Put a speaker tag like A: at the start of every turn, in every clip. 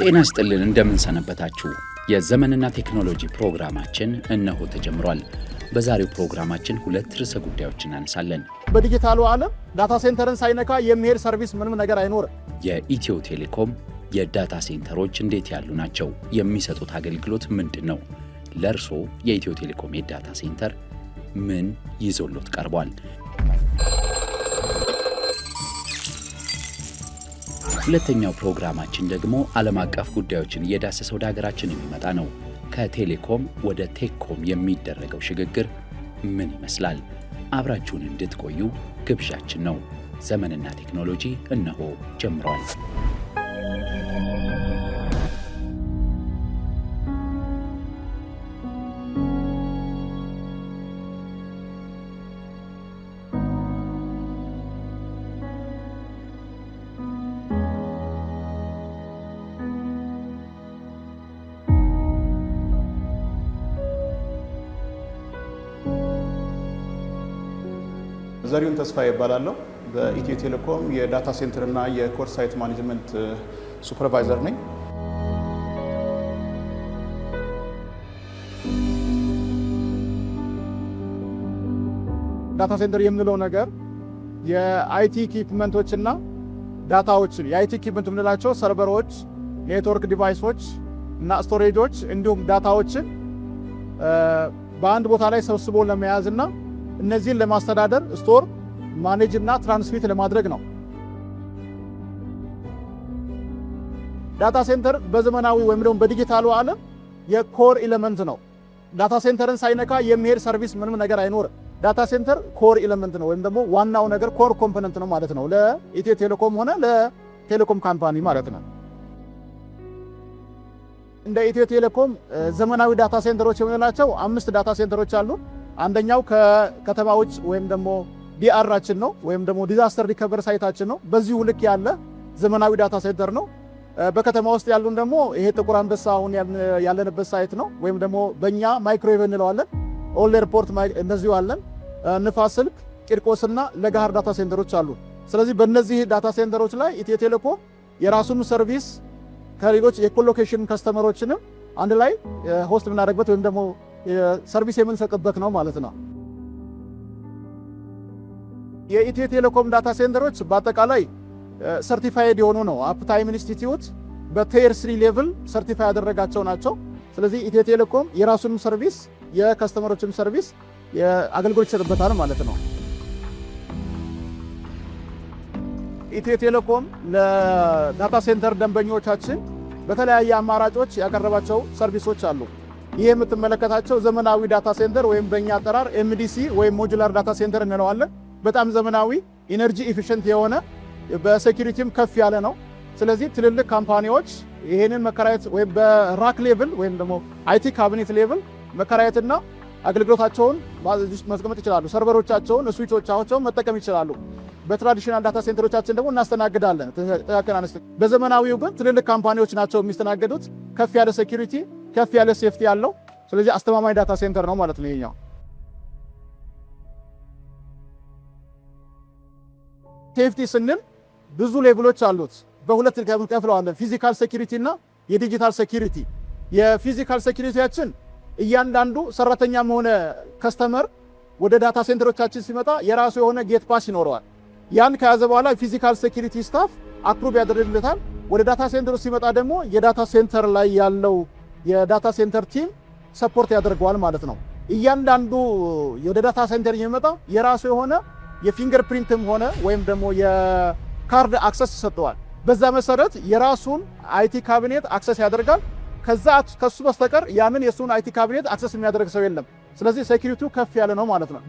A: ጤና ይስጥልን እንደምን ሰነበታችሁ። የዘመንና ቴክኖሎጂ ፕሮግራማችን እነሆ ተጀምሯል። በዛሬው ፕሮግራማችን ሁለት ርዕሰ ጉዳዮችን እናነሳለን።
B: በዲጂታሉ ዓለም ዳታ ሴንተርን ሳይነካ የሚሄድ ሰርቪስ ምንም ነገር አይኖርም።
A: የኢትዮ ቴሌኮም የዳታ ሴንተሮች እንዴት ያሉ ናቸው? የሚሰጡት አገልግሎት ምንድን ነው? ለእርሶ የኢትዮ ቴሌኮም የዳታ ሴንተር ምን ይዞሎት ቀርቧል? ሁለተኛው ፕሮግራማችን ደግሞ ዓለም አቀፍ ጉዳዮችን እየዳሰሰ ወደ ሀገራችን የሚመጣ ነው። ከቴሌኮም ወደ ቴክኮም የሚደረገው ሽግግር ምን ይመስላል? አብራችሁን እንድትቆዩ ግብዣችን ነው። ዘመንና ቴክኖሎጂ እነሆ ጀምሯል።
C: ዘሪሁን ተስፋዬ እባላለሁ። በኢትዮ ቴሌኮም የዳታ ሴንተር እና የኮር ሳይት ማኔጅመንት ሱፐርቫይዘር ነኝ።
B: ዳታ ሴንተር የምንለው ነገር የአይቲ ኢኩዊፕመንቶችና ዳታዎችን የአይቲ ኢኩዊፕመንት የምንላቸው ሰርቨሮች፣ ኔትወርክ ዲቫይሶች እና ስቶሬጆች እንዲሁም ዳታዎችን በአንድ ቦታ ላይ ሰብስቦ ለመያዝ እና እነዚህን ለማስተዳደር ስቶር ማኔጅ እና ትራንስሚት ለማድረግ ነው። ዳታ ሴንተር በዘመናዊ ወይም ደግሞ በዲጂታሉ ዓለም የኮር ኤሌመንት ነው። ዳታ ሴንተርን ሳይነካ የሚሄድ ሰርቪስ ምንም ነገር አይኖርም። ዳታ ሴንተር ኮር ኤሌመንት ነው ወይም ደግሞ ዋናው ነገር ኮር ኮምፖነንት ነው ማለት ነው ለኢትዮ ቴሌኮም ሆነ ለቴሌኮም ካምፓኒ ማለት ነው። እንደ ኢትዮ ቴሌኮም ዘመናዊ ዳታ ሴንተሮች የምንላቸው 5 ዳታ ሴንተሮች አሉ። አንደኛው ከከተማዎች ወይም ደግሞ ዲአራችን ነው ወይም ደግሞ ዲዛስተር ሪከቨሪ ሳይታችን ነው። በዚሁ ልክ ያለ ዘመናዊ ዳታ ሴንተር ነው። በከተማ ውስጥ ያሉን ደግሞ ይሄ ጥቁር አንበሳ አሁን ያለንበት ሳይት ነው ወይም ደግሞ በእኛ ማይክሮዌቭ እንለዋለን። ኦል ኤርፖርት እንደዚሁ አለን። ንፋስ ስልክ፣ ቂርቆስና ለጋሃር ዳታ ሴንተሮች አሉ። ስለዚህ በእነዚህ ዳታ ሴንተሮች ላይ ኢትዮ ቴሌኮም የራሱን ሰርቪስ ከሌሎች የኮሎኬሽን ከስተመሮችንም አንድ ላይ ሆስት የምናደርግበት ወይም ደግሞ ሰርቪስ የምንሰጥበት ነው ማለት ነው። የኢትዮ ቴሌኮም ዳታ ሴንተሮች በአጠቃላይ ሰርቲፋይድ የሆኑ ነው። አፕታይም ኢንስቲትዩት በቴር 3 ሌቭል ሰርቲፋይ ያደረጋቸው ናቸው። ስለዚህ ኢትዮ ቴሌኮም የራሱን ሰርቪስ የከስተመሮችን ሰርቪስ አገልግሎት ይሰጥበታል ማለት ነው። ኢትዮ ቴሌኮም ለዳታ ሴንተር ደንበኞቻችን በተለያየ አማራጮች ያቀረባቸው ሰርቪሶች አሉ። ይህ የምትመለከታቸው ዘመናዊ ዳታ ሴንተር ወይም በእኛ አጠራር ኤምዲሲ ወይም ሞጁላር ዳታ ሴንተር እንለዋለን። በጣም ዘመናዊ ኢነርጂ ኢፊሽንት የሆነ በሴኩሪቲም ከፍ ያለ ነው። ስለዚህ ትልልቅ ካምፓኒዎች ይሄንን መከራየት ወይም በራክ ሌቭል ወይም ደግሞ አይቲ ካቢኔት ሌቭል መከራየትና አገልግሎታቸውን ማስቀመጥ ይችላሉ። ሰርቨሮቻቸውን፣ ስዊቾቻቸውን መጠቀም ይችላሉ። በትራዲሽናል ዳታ ሴንተሮቻችን ደግሞ እናስተናግዳለን። በዘመናዊው ግን ትልልቅ ካምፓኒዎች ናቸው የሚስተናገዱት። ከፍ ያለ ሴኩሪቲ ከፍ ያለ ሴፍቲ ያለው ስለዚህ አስተማማኝ ዳታ ሴንተር ነው ማለት ነው። ይሄኛው ሴፍቲ ስንል ብዙ ሌቭሎች አሉት። በሁለት ከፍለዋለን፣ ፊዚካል ሴኩሪቲ እና የዲጂታል ሴኩሪቲ። የፊዚካል ሴኩሪቲያችን እያንዳንዱ ሰራተኛም ሆነ ከስተመር ወደ ዳታ ሴንተሮቻችን ሲመጣ የራሱ የሆነ ጌት ፓስ ይኖረዋል። ያን ከያዘ በኋላ ፊዚካል ሴኩሪቲ ስታፍ አፕሩቭ ያደርግለታል። ወደ ዳታ ሴንተሩ ሲመጣ ደግሞ የዳታ ሴንተር ላይ ያለው የዳታ ሴንተር ቲም ሰፖርት ያደርገዋል ማለት ነው። እያንዳንዱ ወደ ዳታ ሴንተር የሚመጣ የራሱ የሆነ የፊንገር ፕሪንትም ሆነ ወይም ደግሞ የካርድ አክሰስ ይሰጠዋል። በዛ መሰረት የራሱን አይቲ ካቢኔት አክሰስ ያደርጋል። ከሱ በስተቀር ያንን የሱን አይቲ ካቢኔት አክሰስ የሚያደርግ ሰው የለም። ስለዚህ ሴኩሪቲው ከፍ ያለ ነው ማለት ነው።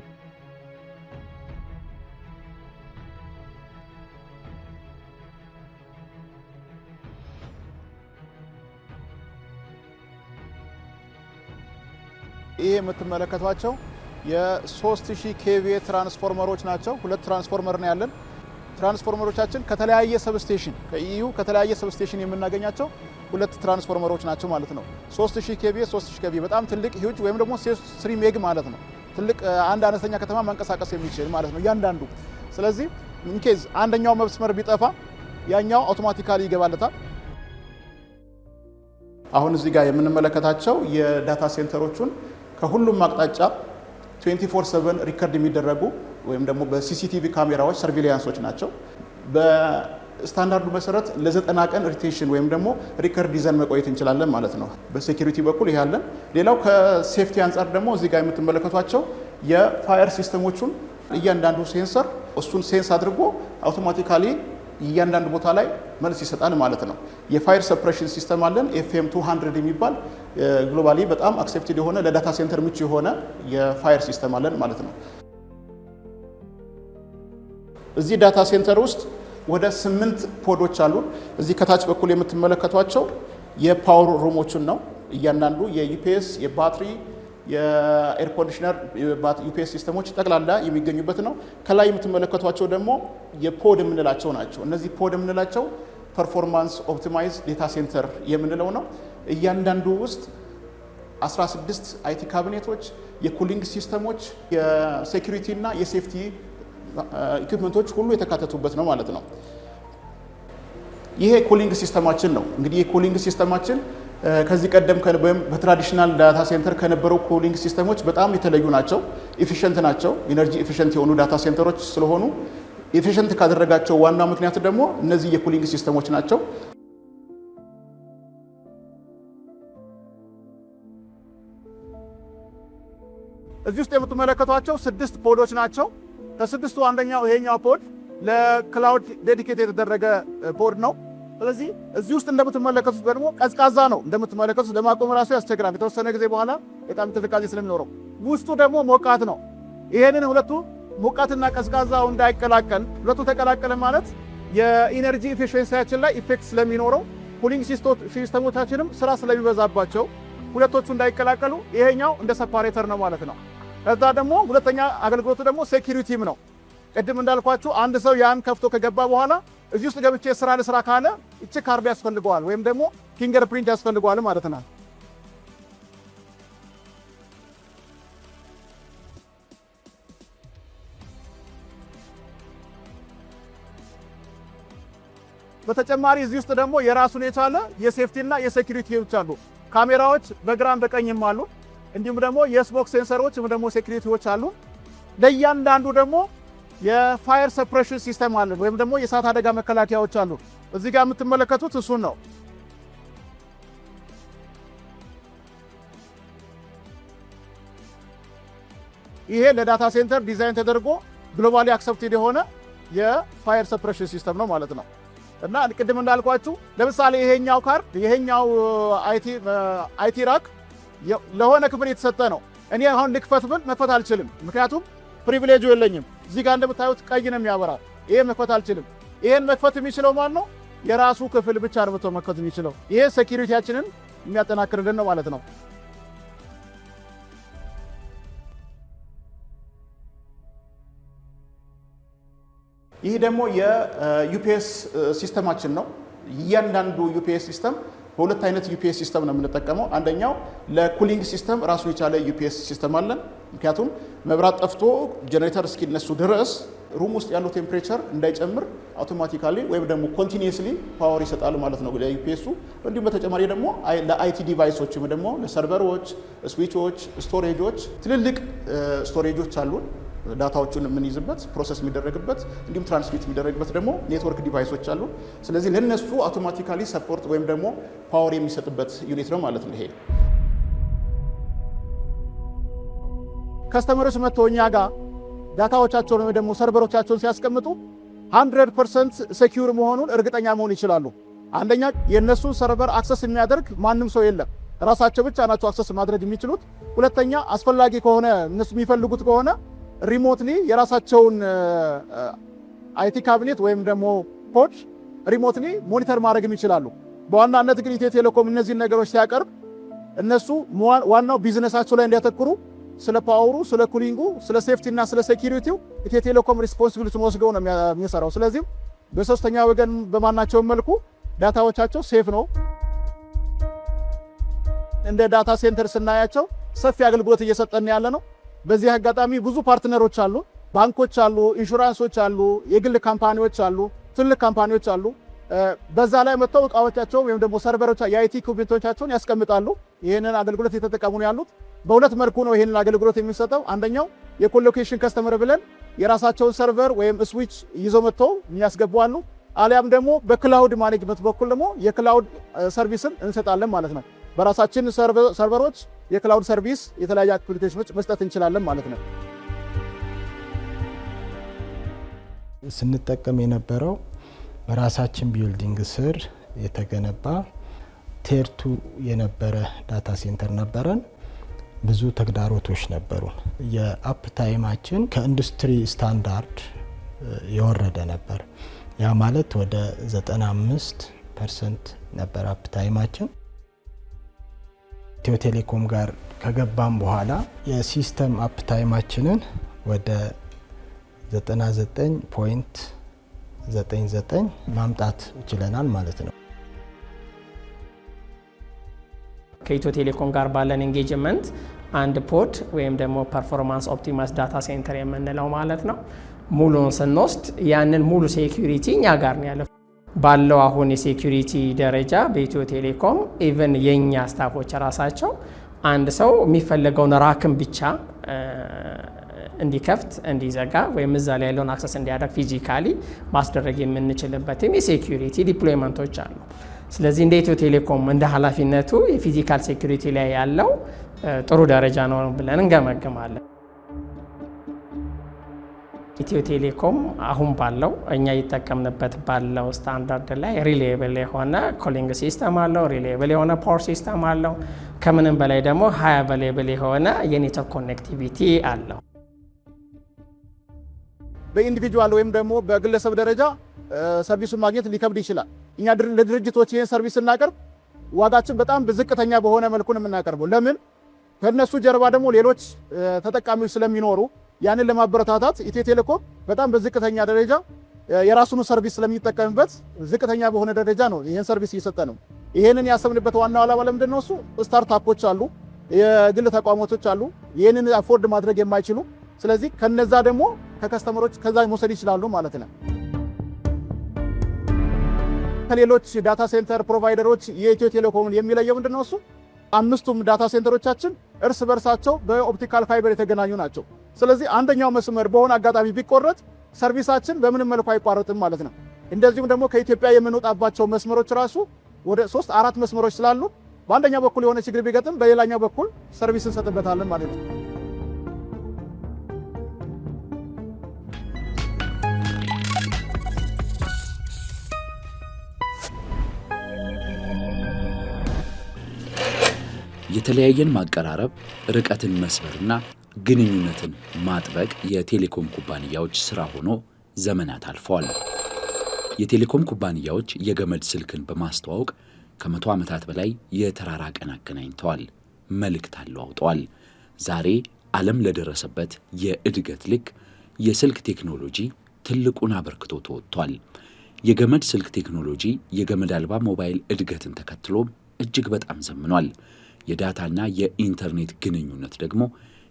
B: ይሄ የምትመለከቷቸው የ3000 ኬቪኤ ትራንስፎርመሮች ናቸው። 2 ትራንስፎርመር ነው ያለን። ትራንስፎርመሮቻችን ከተለያየ ሰብስቴሽን ከኢዩ ከተለያየ ሰብስቴሽን የምናገኛቸው 2 ትራንስፎርመሮች ናቸው ማለት ነው። 3000 ኬቪኤ 3000 ኬቪኤ በጣም ትልቅ ሂውጅ ወይም ደግሞ 3 ሜግ ማለት ነው። ትልቅ አንድ አነስተኛ ከተማ ማንቀሳቀስ የሚችል ማለት ነው እያንዳንዱ። ስለዚህ ኢንኬዝ አንደኛው መስመር ቢጠፋ ያኛው አውቶማቲካሊ ይገባለታል።
C: አሁን እዚህ ጋር የምንመለከታቸው የዳታ ሴንተሮቹን ከሁሉም አቅጣጫ 24/7 ሪከርድ የሚደረጉ ወይም ደግሞ በሲሲቲቪ ካሜራዎች ሰርቪሊያንሶች ናቸው። በስታንዳርዱ መሰረት ለ90 ቀን ሪቴንሽን ወይም ደግሞ ሪከርድ ይዘን መቆየት እንችላለን ማለት ነው። በሴኩሪቲ በኩል ይሄ ያለን። ሌላው ከሴፍቲ አንጻር ደግሞ እዚህ ጋር የምትመለከቷቸው የፋየር ሲስተሞቹን እያንዳንዱ ሴንሰር እሱን ሴንስ አድርጎ አውቶማቲካሊ እያንዳንዱ ቦታ ላይ መልስ ይሰጣል ማለት ነው። የፋየር ሰፕሬሽን ሲስተም አለን FM 200 የሚባል ግሎባሊ በጣም አክሴፕትድ የሆነ ለዳታ ሴንተር ምቹ የሆነ የፋየር ሲስተም አለን ማለት ነው። እዚህ ዳታ ሴንተር ውስጥ ወደ 8 ፖዶች አሉ። እዚህ ከታች በኩል የምትመለከቷቸው የፓወር ሩሞችን ነው። እያንዳንዱ የዩፒኤስ የባትሪ የኤር ኮንዲሽነር ዩፒኤስ ሲስተሞች ጠቅላላ የሚገኙበት ነው። ከላይ የምትመለከቷቸው ደግሞ የፖድ የምንላቸው ናቸው። እነዚህ ፖድ የምንላቸው ፐርፎርማንስ ኦፕቲማይዝ ዴታ ሴንተር የምንለው ነው። እያንዳንዱ ውስጥ 16 አይቲ ካቢኔቶች፣ የኩሊንግ ሲስተሞች፣ የሴኩሪቲ እና የሴፍቲ ኢኩዊፕመንቶች ሁሉ የተካተቱበት ነው ማለት ነው። ይሄ ኩሊንግ ሲስተማችን ነው። እንግዲህ የኩሊንግ ሲስተማችን ከዚህ ቀደም በትራዲሽናል ዳታ ሴንተር ከነበረው ኩሊንግ ሲስተሞች በጣም የተለዩ ናቸው። ኢፊሽንት ናቸው። ኢነርጂ ኢፊሽንት የሆኑ ዳታ ሴንተሮች ስለሆኑ ኢፊሽንት ካደረጋቸው ዋና ምክንያት ደግሞ እነዚህ የኩሊንግ ሲስተሞች ናቸው።
B: እዚህ ውስጥ የምትመለከቷቸው 6 ፖዶች ናቸው። ከስድስቱ አንደኛው ይሄኛው ፖድ ለክላውድ ዴዲኬት የተደረገ ፖድ ነው። ስለዚህ እዚህ ውስጥ እንደምትመለከቱት ደግሞ ቀዝቃዛ ነው። እንደምትመለከቱት ለማቆም ራሱ ያስቸግራል የተወሰነ ጊዜ በኋላ በጣም ትልቃዜ ስለሚኖረው። ውስጡ ደግሞ ሞቃት ነው። ይሄንን ሁለቱ ሞቃትና ቀዝቃዛው እንዳይቀላቀል ሁለቱ ተቀላቀለ ማለት የኢነርጂ ኢፊሺየንሲያችን ላይ ኢፌክት ስለሚኖረው ኩሊንግ ሲስተሞቻችንም ስራ ስለሚበዛባቸው ሁለቶቹ እንዳይቀላቀሉ ይሄኛው እንደ ሰፓሬተር ነው ማለት ነው። ከዛ ደግሞ ሁለተኛ አገልግሎቱ ደግሞ ሴኩሪቲም ነው። ቅድም እንዳልኳችሁ አንድ ሰው ያን ከፍቶ ከገባ በኋላ እዚህ ውስጥ ገብቼ ስራ ለስራ ካለ እቺ ካርድ ያስፈልገዋል ወይም ደግሞ ፊንገር ፕሪንት ያስፈልገዋል ማለት ነው። በተጨማሪ እዚህ ውስጥ ደግሞ የራሱን የቻለ የሴፍቲ እና የሴኩሪቲዎች አሉ። ካሜራዎች በግራም በቀኝም አሉ። እንዲሁም ደግሞ የስሞክ ሴንሰሮች ወይም ደግሞ ሴኩሪቲዎች አሉ። ለእያንዳንዱ ደግሞ የፋየር ሰፕሬሽን ሲስተም አለ ወይም ደግሞ የእሳት አደጋ መከላከያዎች አሉ። እዚህ ጋር የምትመለከቱት እሱን ነው። ይሄ ለዳታ ሴንተር ዲዛይን ተደርጎ ግሎባሊ አክሰፕትድ የሆነ የፋየር ሰፕሬሽን ሲስተም ነው ማለት ነው። እና ቅድም እንዳልኳችሁ ለምሳሌ ይሄኛው ካርድ ይሄኛው አይቲ ራክ ለሆነ ክፍል የተሰጠ ነው። እኔ አሁን ልክፈት ብል መክፈት አልችልም፣ ምክንያቱም ፕሪቪሌጁ የለኝም። እዚህ ጋር እንደምታዩት ቀይ ነው የሚያበራ። ይሄ መክፈት አልችልም። ይሄን መክፈት የሚችለው ማን ነው? የራሱ ክፍል ብቻ ነው መክፈት የሚችለው። ይሄ ሴኩሪቲያችንን የሚያጠናክርልን ነው ማለት ነው።
C: ይህ ደግሞ የዩፒኤስ ሲስተማችን ነው። እያንዳንዱ ዩፒኤስ ሲስተም በሁለት አይነት ዩፒኤስ ሲስተም ነው የምንጠቀመው። አንደኛው ለኩሊንግ ሲስተም ራሱን የቻለ ዩፒኤስ ሲስተም አለን። ምክንያቱም መብራት ጠፍቶ ጀነሬተር እስኪነሱ ድረስ ሩም ውስጥ ያለው ቴምፕሬቸር እንዳይጨምር አውቶማቲካሊ ወይም ደግሞ ኮንቲኒየስሊ ፓወር ይሰጣል ማለት ነው ለዩፒኤሱ። እንዲሁም በተጨማሪ ደግሞ ለአይቲ ዲቫይሶች ወይም ደግሞ ለሰርቨሮች፣ ስዊቾች፣ ስቶሬጆች ትልልቅ ስቶሬጆች አሉን። ዳታዎቹን የምንይዝበት ፕሮሰስ የሚደረግበት እንዲሁም ትራንስሚት የሚደረግበት ደግሞ ኔትወርክ ዲቫይሶች አሉ። ስለዚህ ለነሱ አውቶማቲካሊ ሰፖርት ወይም ደግሞ ፓወር የሚሰጥበት ዩኒት ነው ማለት ነው። ይሄ
B: ከስተመሮች መጥተው እኛ ጋር ዳታዎቻቸውን ወይ ደግሞ ሰርቨሮቻቸውን ሲያስቀምጡ 100% ሴኩር መሆኑን እርግጠኛ መሆን ይችላሉ። አንደኛ የነሱን ሰርቨር አክሰስ የሚያደርግ ማንም ሰው የለም፣ ራሳቸው ብቻ ናቸው አክሰስ ማድረግ የሚችሉት። ሁለተኛ አስፈላጊ ከሆነ እነሱ የሚፈልጉት ከሆነ ሪሞትሊ የራሳቸውን አይቲ ካቢኔት ወይም ደግሞ ፖድ ሪሞትሊ ሞኒተር ማድረግ ይችላሉ። በዋናነት ግን ኢትዮ ቴሌኮም እነዚህን ነገሮች ሲያቀርብ እነሱ ዋናው ቢዝነሳቸው ላይ እንዲያተኩሩ ስለ ፓወሩ፣ ስለ ኩሊንጉ፣ ስለ ሴፍቲ እና ስለ ሴኩሪቲው ኢትዮ ቴሌኮም ሪስፖንሲቢሊቲውን ወስደው ነው የሚሰራው። ስለዚህ በሶስተኛ ወገን በማናቸውም መልኩ ዳታዎቻቸው ሴፍ ነው። እንደ ዳታ ሴንተር ስናያቸው ሰፊ አገልግሎት እየሰጠን ያለ ነው። በዚህ አጋጣሚ ብዙ ፓርትነሮች አሉ፣ ባንኮች አሉ፣ ኢንሹራንሶች አሉ፣ የግል ካምፓኒዎች አሉ፣ ትልቅ ካምፓኒዎች አሉ። በዛ ላይ መጥተው እቃዎቻቸው ወይም ደግሞ ሰርቨሮች የአይቲ ኢኩዊፕመንቶቻቸውን ያስቀምጣሉ። ይሄንን አገልግሎት የተጠቀሙ ነው ያሉት። በሁለት መልኩ ነው ይሄንን አገልግሎት የሚሰጠው። አንደኛው የኮሎኬሽን ከስተመር ብለን የራሳቸውን ሰርቨር ወይም ስዊች ይዘው መጥተው የሚያስገቡ አሉ። አሊያም ደግሞ በክላውድ ማኔጅመንት በኩል ደግሞ የክላውድ ሰርቪስን እንሰጣለን ማለት ነው። በራሳችን ሰርቨሮች የክላውድ ሰርቪስ የተለያዩ አፕሊኬሽኖች መስጠት እንችላለን ማለት ነው።
D: ስንጠቀም የነበረው በራሳችን ቢልዲንግ ስር የተገነባ ቴርቱ የነበረ ዳታ ሴንተር ነበረን። ብዙ ተግዳሮቶች ነበሩ። የአፕ ታይማችን ከኢንዱስትሪ ስታንዳርድ የወረደ ነበር። ያ ማለት ወደ 95% ነበር አፕ ታይማችን። ኢትዮ ቴሌኮም ጋር ከገባም በኋላ የሲስተም አፕ ታይማችንን ወደ 99.99 ማምጣት ችለናል ማለት ነው።
E: ከኢትዮ ቴሌኮም ጋር ባለን ኤንጌጅመንት አንድ ፖድ ወይም ደግሞ ፐርፎርማንስ ኦፕቲማይዝ ዳታ ሴንተር የምንለው ማለት ነው ሙሉን ስንወስድ ያንን ሙሉ ሴኩሪቲ እኛ ጋር ነው ያለው። ባለው አሁን የሴኩሪቲ ደረጃ በኢትዮ ቴሌኮም ኢቭን የኛ ስታፎች ራሳቸው አንድ ሰው የሚፈልገውን ራክን ብቻ እንዲከፍት እንዲዘጋ ወይም እዛ ላይ ያለውን አክሰስ እንዲያደርግ ፊዚካሊ ማስደረግ የምንችልበትም የሴኩሪቲ ዲፕሎይመንቶች አሉ። ስለዚህ እንደ ኢትዮ ቴሌኮም እንደ ኃላፊነቱ የፊዚካል ሴኩሪቲ ላይ ያለው ጥሩ ደረጃ ነው ብለን እንገመግማለን። ኢትዮ ቴሌኮም አሁን ባለው እኛ እየተጠቀምንበት ባለው ስታንዳርድ ላይ ሪሌብል የሆነ ኮሊንግ ሲስተም አለው፣ ሪሌብል የሆነ ፓወር ሲስተም አለው። ከምንም በላይ ደግሞ ሃይ አቬሌብል የሆነ የኔትወርክ ኮኔክቲቪቲ አለው።
B: በኢንዲቪጁዋል ወይም ደግሞ በግለሰብ ደረጃ ሰርቪሱን ማግኘት ሊከብድ ይችላል። እኛ ለድርጅቶች ይህን ሰርቪስ እናቀርብ ዋጋችን በጣም ዝቅተኛ በሆነ መልኩ ነው የምናቀርበው። ለምን? ከነሱ ጀርባ ደግሞ ሌሎች ተጠቃሚዎች ስለሚኖሩ ያንን ለማበረታታት ኢትዮ ቴሌኮም በጣም በዝቅተኛ ደረጃ የራሱን ሰርቪስ ስለሚጠቀምበት ዝቅተኛ በሆነ ደረጃ ነው ይህን ሰርቪስ እየሰጠ ነው። ይህንን ያሰብንበት ዋናው ዓላማ ለምንድን ነው? እሱ ስታርታፖች አሉ፣ የግል ተቋማቶች አሉ፣ ይህንን አፎርድ ማድረግ የማይችሉ ስለዚህ ከነዛ ደግሞ ከከስተመሮች ከዛ መውሰድ ይችላሉ ማለት ነው። ከሌሎች ዳታ ሴንተር ፕሮቫይደሮች የኢትዮ ቴሌኮምን የሚለየው ምንድነው? እሱ አምስቱም ዳታ ሴንተሮቻችን እርስ በርሳቸው በኦፕቲካል ፋይበር የተገናኙ ናቸው። ስለዚህ አንደኛው መስመር በሆነ አጋጣሚ ቢቆረጥ ሰርቪሳችን በምንም መልኩ አይቋረጥም ማለት ነው። እንደዚሁም ደግሞ ከኢትዮጵያ የምንወጣባቸው መስመሮች ራሱ ወደ 3-4 መስመሮች ስላሉ በአንደኛው በኩል የሆነ ችግር ቢገጥም በሌላኛው በኩል ሰርቪስ እንሰጥበታለን ማለት ነው።
A: የተለያየን ማቀራረብ፣ ርቀትን መስበርና ግንኙነትን ማጥበቅ የቴሌኮም ኩባንያዎች ስራ ሆኖ ዘመናት አልፈዋል። የቴሌኮም ኩባንያዎች የገመድ ስልክን በማስተዋወቅ ከ100 ዓመታት በላይ የተራራቀን አገናኝተዋል፣ መልእክት አለዋውጠዋል። ዛሬ ዓለም ለደረሰበት የእድገት ልክ የስልክ ቴክኖሎጂ ትልቁን አበርክቶ ተወጥቷል። የገመድ ስልክ ቴክኖሎጂ የገመድ አልባ ሞባይል እድገትን ተከትሎ እጅግ በጣም ዘምኗል። የዳታና የኢንተርኔት ግንኙነት ደግሞ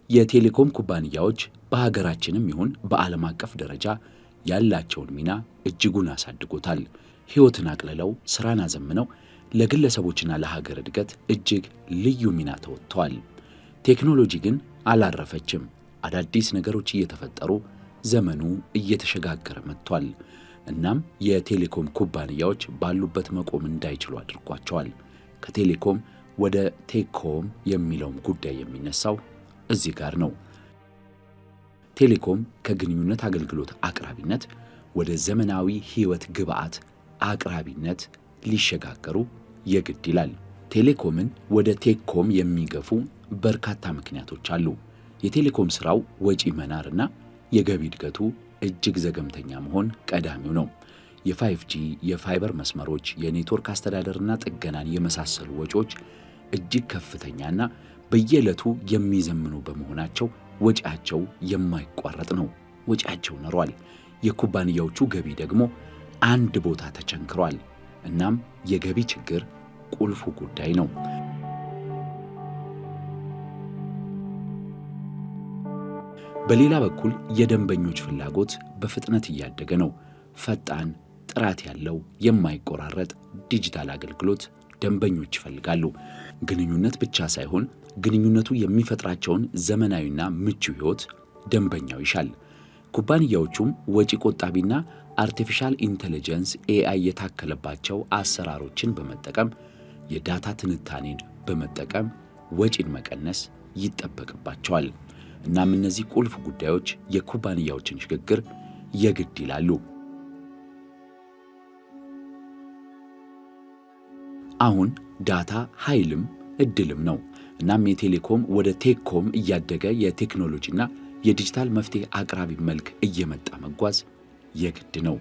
A: የቴሌኮም ኩባንያዎች በሀገራችንም ይሁን በዓለም አቀፍ ደረጃ ያላቸውን ሚና እጅጉን አሳድጎታል። ሕይወትን አቅልለው ስራን አዘምነው ለግለሰቦችና ለሀገር እድገት እጅግ ልዩ ሚና ተወጥተዋል። ቴክኖሎጂ ግን አላረፈችም። አዳዲስ ነገሮች እየተፈጠሩ ዘመኑ እየተሸጋገረ መጥቷል። እናም የቴሌኮም ኩባንያዎች ባሉበት መቆም እንዳይችሉ አድርጓቸዋል። ከቴሌኮም ወደ ቴክኮም የሚለውም ጉዳይ የሚነሳው እዚህ ጋር ነው። ቴሌኮም ከግንኙነት አገልግሎት አቅራቢነት ወደ ዘመናዊ ሕይወት ግብዓት አቅራቢነት ሊሸጋገሩ የግድ ይላል። ቴሌኮምን ወደ ቴክኮም የሚገፉ በርካታ ምክንያቶች አሉ። የቴሌኮም ስራው ወጪ መናርና የገቢ እድገቱ እጅግ ዘገምተኛ መሆን ቀዳሚው ነው። የ5G የፋይበር መስመሮች፣ የኔትወርክ አስተዳደርና ጥገናን የመሳሰሉ ወጪዎች እጅግ ከፍተኛና በየዕለቱ የሚዘምኑ በመሆናቸው ወጪያቸው የማይቋረጥ ነው። ወጪያቸው ነሯል። የኩባንያዎቹ ገቢ ደግሞ አንድ ቦታ ተቸንክሯል። እናም የገቢ ችግር ቁልፉ ጉዳይ ነው። በሌላ በኩል የደንበኞች ፍላጎት በፍጥነት እያደገ ነው። ፈጣን ጥራት ያለው የማይቆራረጥ ዲጂታል አገልግሎት ደንበኞች ይፈልጋሉ። ግንኙነት ብቻ ሳይሆን ግንኙነቱ የሚፈጥራቸውን ዘመናዊና ምቹ ሕይወት ደንበኛው ይሻል። ኩባንያዎቹም ወጪ ቆጣቢና አርቲፊሻል ኢንተለጀንስ AI የታከለባቸው አሰራሮችን በመጠቀም የዳታ ትንታኔን በመጠቀም ወጪን መቀነስ ይጠበቅባቸዋል። እናም እነዚህ ቁልፍ ጉዳዮች የኩባንያዎችን ሽግግር የግድ ይላሉ። አሁን ዳታ ኃይልም እድልም ነው። እናም የቴሌኮም ወደ ቴክኮም እያደገ የቴክኖሎጂና የዲጂታል መፍትሄ አቅራቢ መልክ እየመጣ መጓዝ የግድ ነው።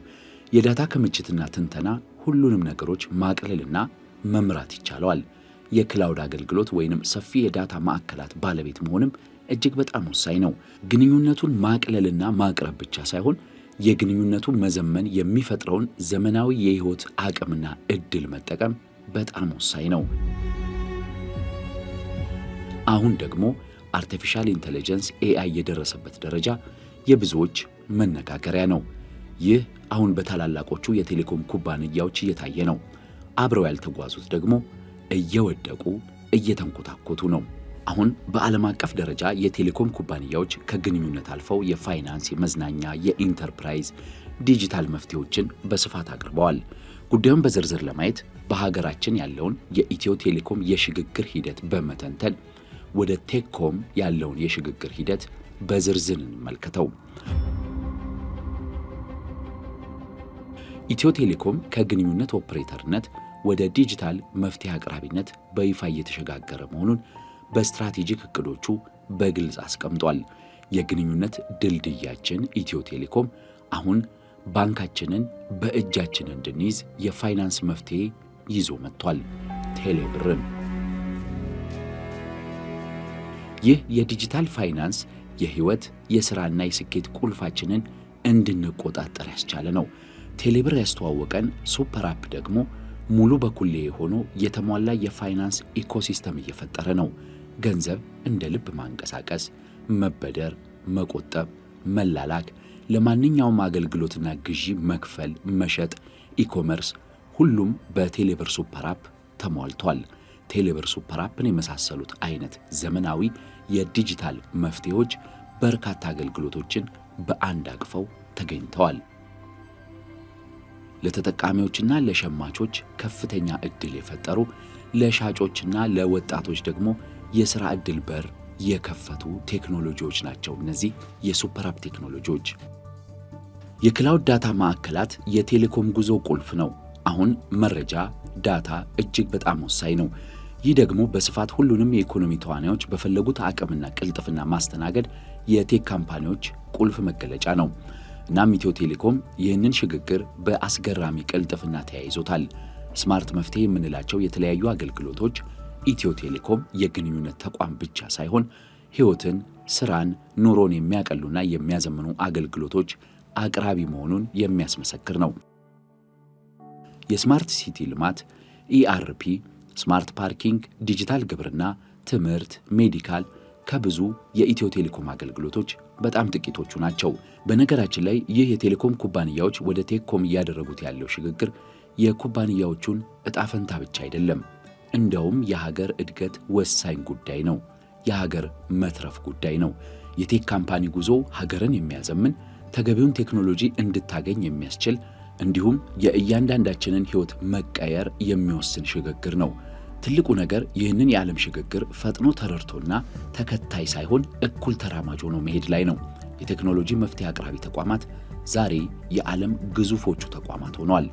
A: የዳታ ክምችትና ትንተና ሁሉንም ነገሮች ማቅለልና መምራት ይቻለዋል። የክላውድ አገልግሎት ወይንም ሰፊ የዳታ ማዕከላት ባለቤት መሆንም እጅግ በጣም ወሳኝ ነው። ግንኙነቱን ማቅለልና ማቅረብ ብቻ ሳይሆን የግንኙነቱ መዘመን የሚፈጥረውን ዘመናዊ የህይወት አቅምና እድል መጠቀም በጣም ወሳኝ ነው። አሁን ደግሞ አርቲፊሻል ኢንተለጀንስ AI የደረሰበት ደረጃ የብዙዎች መነጋገሪያ ነው። ይህ አሁን በታላላቆቹ የቴሌኮም ኩባንያዎች እየታየ ነው። አብረው ያልተጓዙት ደግሞ እየወደቁ እየተንኮታኮቱ ነው። አሁን በዓለም አቀፍ ደረጃ የቴሌኮም ኩባንያዎች ከግንኙነት አልፈው የፋይናንስ፣ የመዝናኛ፣ የኢንተርፕራይዝ ዲጂታል መፍትሄዎችን በስፋት አቅርበዋል። ጉዳዩን በዝርዝር ለማየት በሀገራችን ያለውን የኢትዮ ቴሌኮም የሽግግር ሂደት በመተንተን ወደ ቴክኮም ያለውን የሽግግር ሂደት በዝርዝር እንመልከተው። ኢትዮ ቴሌኮም ከግንኙነት ኦፕሬተርነት ወደ ዲጂታል መፍትሄ አቅራቢነት በይፋ እየተሸጋገረ መሆኑን በስትራቴጂክ እቅዶቹ በግልጽ አስቀምጧል። የግንኙነት ድልድያችን ኢትዮ ቴሌኮም አሁን ባንካችንን በእጃችን እንድንይዝ የፋይናንስ መፍትሄ ይዞ መጥቷል፣ ቴሌብርን። ይህ የዲጂታል ፋይናንስ የህይወት የሥራና የስኬት ቁልፋችንን እንድንቆጣጠር ያስቻለ ነው። ቴሌብር ያስተዋወቀን ሱፐር አፕ ደግሞ ሙሉ በኩሌ ሆኖ የተሟላ የፋይናንስ ኢኮሲስተም እየፈጠረ ነው። ገንዘብ እንደ ልብ ማንቀሳቀስ፣ መበደር፣ መቆጠብ፣ መላላክ፣ ለማንኛውም አገልግሎትና ግዢ መክፈል፣ መሸጥ፣ ኢኮመርስ፣ ሁሉም በቴሌብር ሱፐር አፕ ተሟልቷል። ቴሌብር ሱፐር አፕን የመሳሰሉት አይነት ዘመናዊ የዲጂታል መፍትሄዎች በርካታ አገልግሎቶችን በአንድ አቅፈው ተገኝተዋል። ለተጠቃሚዎችና ለሸማቾች ከፍተኛ ዕድል የፈጠሩ፣ ለሻጮችና ለወጣቶች ደግሞ የሥራ ዕድል በር የከፈቱ ቴክኖሎጂዎች ናቸው እነዚህ የሱፐር አፕ ቴክኖሎጂዎች። የክላውድ ዳታ ማዕከላት የቴሌኮም ጉዞ ቁልፍ ነው። አሁን መረጃ ዳታ እጅግ በጣም ወሳኝ ነው። ይህ ደግሞ በስፋት ሁሉንም የኢኮኖሚ ተዋናዮች በፈለጉት አቅምና ቅልጥፍና ማስተናገድ የቴክ ካምፓኒዎች ቁልፍ መገለጫ ነው። እናም ኢትዮ ቴሌኮም ይህንን ሽግግር በአስገራሚ ቅልጥፍና ተያይዞታል። ስማርት መፍትሄ የምንላቸው የተለያዩ አገልግሎቶች ኢትዮ ቴሌኮም የግንኙነት ተቋም ብቻ ሳይሆን ሕይወትን፣ ስራን፣ ኑሮን የሚያቀሉና የሚያዘምኑ አገልግሎቶች አቅራቢ መሆኑን የሚያስመሰክር ነው። የስማርት ሲቲ ልማት፣ ERP፣ ስማርት ፓርኪንግ፣ ዲጂታል ግብርና፣ ትምህርት፣ ሜዲካል ከብዙ የኢትዮ ቴሌኮም አገልግሎቶች በጣም ጥቂቶቹ ናቸው። በነገራችን ላይ ይህ የቴሌኮም ኩባንያዎች ወደ ቴክኮም እያደረጉት ያለው ሽግግር የኩባንያዎቹን ዕጣ ፈንታ ብቻ አይደለም፣ እንደውም የሀገር እድገት ወሳኝ ጉዳይ ነው። የሀገር መትረፍ ጉዳይ ነው። የቴክ ካምፓኒ ጉዞ ሀገርን የሚያዘምን፣ ተገቢውን ቴክኖሎጂ እንድታገኝ የሚያስችል እንዲሁም የእያንዳንዳችንን ሕይወት መቀየር የሚወስን ሽግግር ነው። ትልቁ ነገር ይህንን የዓለም ሽግግር ፈጥኖ ተረድቶና ተከታይ ሳይሆን እኩል ተራማጅ ሆኖ መሄድ ላይ ነው። የቴክኖሎጂ መፍትሄ አቅራቢ ተቋማት ዛሬ የዓለም ግዙፎቹ ተቋማት ሆነዋል።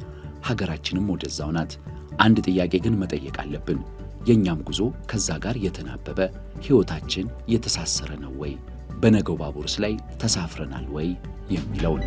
A: ሀገራችንም ወደዛው ናት። አንድ ጥያቄ ግን መጠየቅ አለብን። የእኛም ጉዞ ከዛ ጋር የተናበበ ሕይወታችን የተሳሰረ ነው ወይ? በነገው ባቡርስ ላይ ተሳፍረናል ወይ የሚለውን